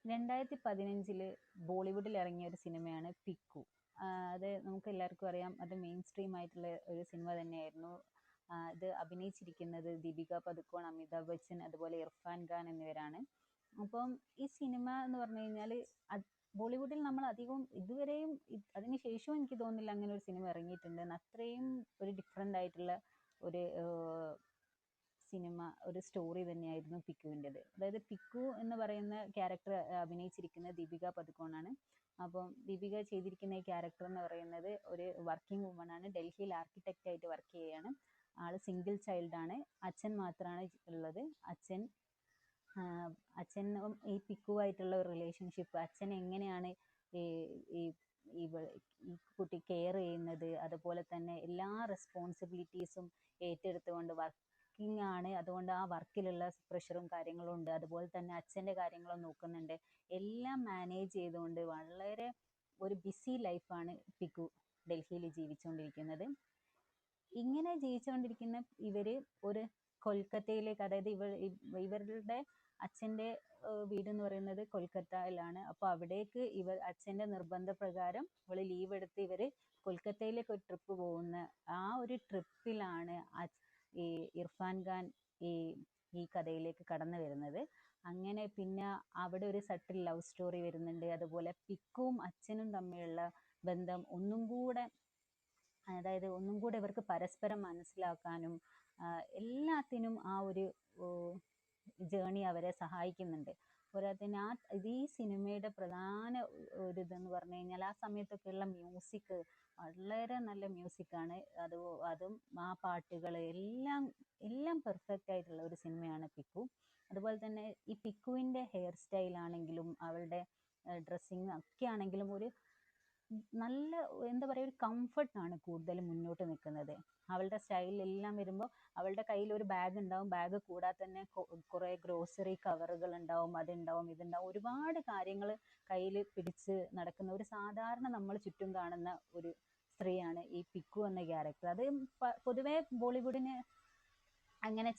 2015 ബോളിവുഡിൽ ഇറങ്ങിയ ഒരു സിനിമയാണ് പിക്കു. അത് നമുക്ക് എല്ലാവർക്കും അറിയാം, അത് മെയിൻ സ്ട്രീം ആയിട്ടുള്ള ഒരു സിനിമ തന്നെയായിരുന്നു. ഇത് അഭിനയിച്ചിരിക്കുന്നത് ദീപിക പദുക്കോൺ, അമിതാഭ് ബച്ചൻ, അതുപോലെ ഇർഫാൻ ഖാൻ എന്നിവരാണ്. അപ്പം ഈ സിനിമ എന്ന് പറഞ്ഞു കഴിഞ്ഞാൽ ബോളിവുഡിൽ നമ്മൾ അധികവും ഇതുവരെയും അതിന് ശേഷവും എനിക്ക് തോന്നുന്നില്ല അങ്ങനെ ഒരു സിനിമ ഇറങ്ങിയിട്ടുണ്ട്. അത്രയും ഒരു ഡിഫറെൻ്റ് ആയിട്ടുള്ള ഒരു സിനിമ, ഒരു സ്റ്റോറി തന്നെയായിരുന്നു പിക്കുവിൻ്റെത്. അതായത് പിക്കു എന്ന് പറയുന്ന ക്യാരക്ടർ അഭിനയിച്ചിരിക്കുന്നത് ദീപിക പദുക്കോണാണ്. അപ്പം ദീപിക ചെയ്തിരിക്കുന്ന ഈ ക്യാരക്ടർ എന്ന് പറയുന്നത് ഒരു വർക്കിംഗ് വുമൺ ആണ്. ഡൽഹിയിൽ ആർക്കിടെക്റ്റ് ആയിട്ട് വർക്ക് ചെയ്യുകയാണ്. ആള് സിംഗിൾ ചൈൽഡ് ആണ്. അച്ഛൻ മാത്രമാണ് ഉള്ളത്. അച്ഛനും ഈ പിക്കുവായിട്ടുള്ള ഒരു റിലേഷൻഷിപ്പ്, അച്ഛൻ എങ്ങനെയാണ് ഈ ഈ ഈ കുട്ടി കെയർ ചെയ്യുന്നത്, അതുപോലെ തന്നെ എല്ലാ റെസ്പോൺസിബിലിറ്റീസും ഏറ്റെടുത്തുകൊണ്ട് വർക്കിംഗ് ആണ്, അതുകൊണ്ട് ആ വർക്കിലുള്ള പ്രഷറും കാര്യങ്ങളും ഉണ്ട്. അതുപോലെ തന്നെ അച്ഛൻ്റെ കാര്യങ്ങളും നോക്കുന്നുണ്ട്. എല്ലാം മാനേജ് ചെയ്തുകൊണ്ട് വളരെ ഒരു ബിസി ലൈഫാണ് പിക്കു ഡൽഹിയിൽ ജീവിച്ചുകൊണ്ടിരിക്കുന്നത്. ഇങ്ങനെ ജീവിച്ചുകൊണ്ടിരിക്കുന്ന ഇവര് ഒരു കൊൽക്കത്തയിലേക്ക്, അതായത് ഇവരുടെ അച്ഛൻ്റെ വീട് എന്ന് പറയുന്നത് കൊൽക്കത്തയിലാണ്. അപ്പോൾ അവിടേക്ക് അച്ഛൻ്റെ നിർബന്ധപ്രകാരം ഇവള് ലീവ് എടുത്ത് ഇവര് കൊൽക്കത്തയിലേക്ക് ഒരു ട്രിപ്പ് പോകുന്ന ആ ഒരു ട്രിപ്പിലാണ് ഈ ഇർഫാൻ ഖാൻ ഈ ഈ കഥയിലേക്ക് കടന്നു വരുന്നത്. അങ്ങനെ പിന്നെ അവിടെ ഒരു സട്ടിൽ ലവ് സ്റ്റോറി വരുന്നുണ്ട്. അതുപോലെ പിക്കുവും അച്ഛനും തമ്മിലുള്ള ബന്ധം ഒന്നും കൂടെ ഇവർക്ക് പരസ്പരം മനസ്സിലാക്കാനും എല്ലാത്തിനും ആ ഒരു ജേണി അവരെ സഹായിക്കുന്നുണ്ട്. പോരാത്തതിന് ഈ സിനിമയുടെ പ്രധാന ഒരു ഇതെന്ന് പറഞ്ഞു കഴിഞ്ഞാൽ ആ സമയത്തൊക്കെയുള്ള മ്യൂസിക് വളരെ നല്ല മ്യൂസിക്കാണ്. അതും ആ പാട്ടുകൾ എല്ലാം പെർഫെക്റ്റ് ആയിട്ടുള്ള ഒരു സിനിമയാണ് പിക്കു. അതുപോലെ തന്നെ ഈ പിക്കുവിൻ്റെ ഹെയർ സ്റ്റൈൽ ആണെങ്കിലും അവളുടെ ഡ്രസ്സിങ് ഒക്കെ ആണെങ്കിലും ഒരു നല്ല എന്താ പറയുക, ഒരു കംഫർട്ടാണ് കൂടുതൽ മുന്നോട്ട് നിൽക്കുന്നത്. അവളുടെ സ്റ്റൈലെല്ലാം വരുമ്പോൾ അവളുടെ കയ്യിൽ ഒരു ബാഗ് ഉണ്ടാവും. ബാഗ് കൂടാതെ തന്നെ കുറേ ഗ്രോസറി കവറുകൾ ഉണ്ടാവും, അതുണ്ടാവും ഇതുണ്ടാവും, ഒരുപാട് കാര്യങ്ങൾ കയ്യിൽ പിടിച്ച് നടക്കുന്ന ഒരു സാധാരണ നമ്മൾ ചുറ്റും കാണുന്ന ഒരു സ്ത്രീയാണ് ഈ പിക്കു എന്ന ക്യാരക്ടർ. അത് പൊതുവെ ബോളിവുഡിന് അങ്ങനെ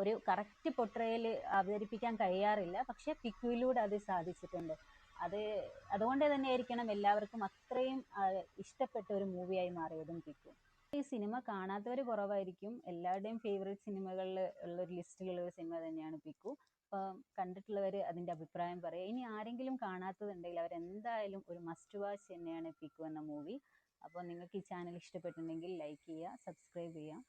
ഒരു കറക്റ്റ് പൊട്രയൽ അവതരിപ്പിക്കാൻ കഴിയാറില്ല. പക്ഷെ പിക്കുവിലൂടെ അത് സാധിച്ചിട്ടുണ്ട്. അതുകൊണ്ട് തന്നെ ആയിരിക്കണം എല്ലാവർക്കും അത്രയും ഇഷ്ടപ്പെട്ട ഒരു മൂവിയായി മാറിയതും പിക്കു. ഈ സിനിമ കാണാത്തവർ കുറവായിരിക്കും. എല്ലാവരുടെയും ഫേവറേറ്റ് സിനിമകളിൽ ഉള്ള ഒരു ലിസ്റ്റിലുള്ള ഒരു സിനിമ തന്നെയാണ് പിക്കു. അപ്പം കണ്ടിട്ടുള്ളവർ അതിൻ്റെ അഭിപ്രായം പറയുക. ഇനി ആരെങ്കിലും കാണാത്തതുണ്ടെങ്കിൽ അവരെന്തായാലും ഒരു മസ്റ്റ് വാച്ച് തന്നെയാണ് പിക്കു എന്ന മൂവി. അപ്പോൾ നിങ്ങൾക്ക് ഈ ചാനൽ ഇഷ്ടപ്പെട്ടിട്ടുണ്ടെങ്കിൽ ലൈക്ക് ചെയ്യുക, സബ്സ്ക്രൈബ് ചെയ്യുക.